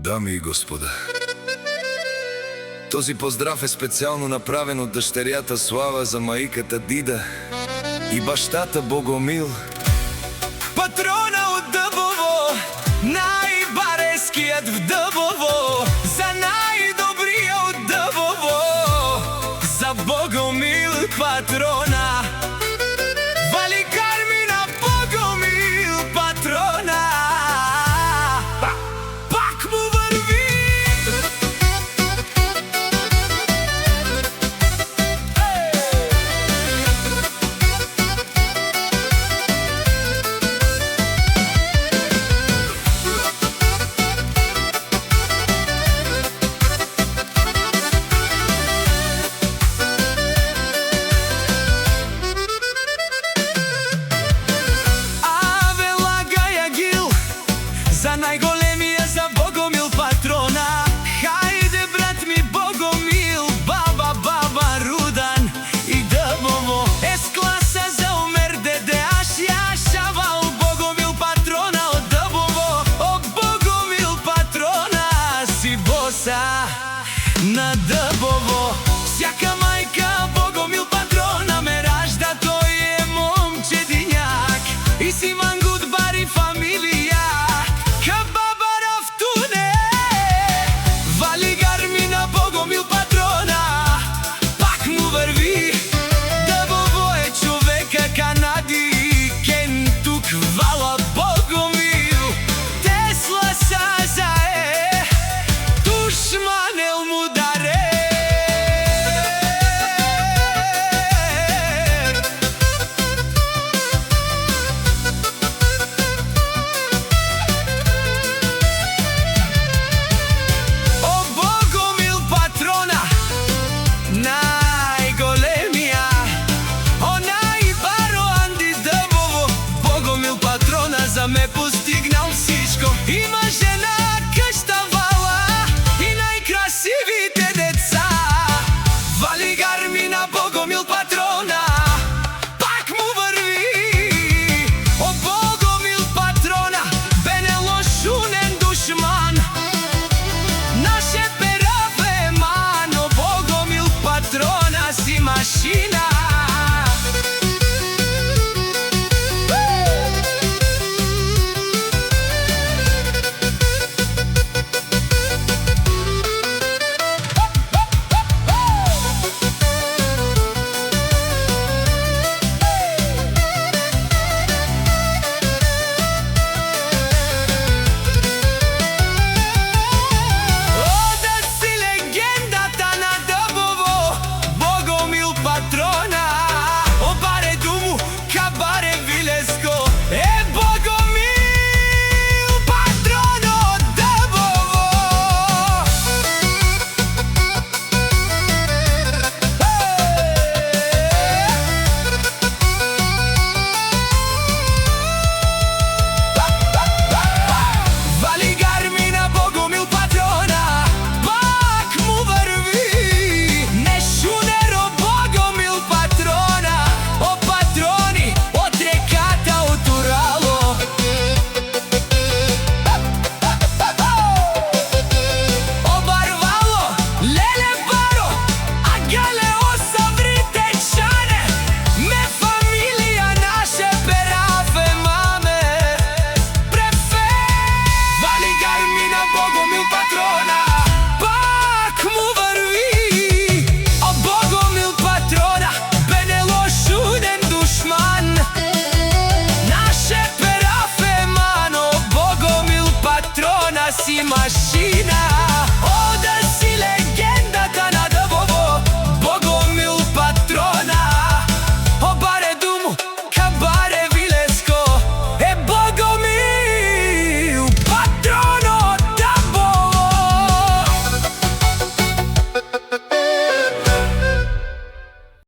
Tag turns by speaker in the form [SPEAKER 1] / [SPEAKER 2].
[SPEAKER 1] Дами и господа, този поздрав е специално направен от дъщерята Слава за майката Дида и бащата Богомил.
[SPEAKER 2] Патрона от Дъбово, най-бареският в Дъбово, за най-добрия от Дъбово, за Богомил патрона. Вали Кармина, Богомил патрона. Пак му върви. За най-големия, за Богомил патрона. Хайде, брат ми, Богомил, баба Рудан и Дъбово. С класа за умер деде, аз шавал Богомил патрона от Дъбово. О, Богомил патрона, си боса на Дъбово.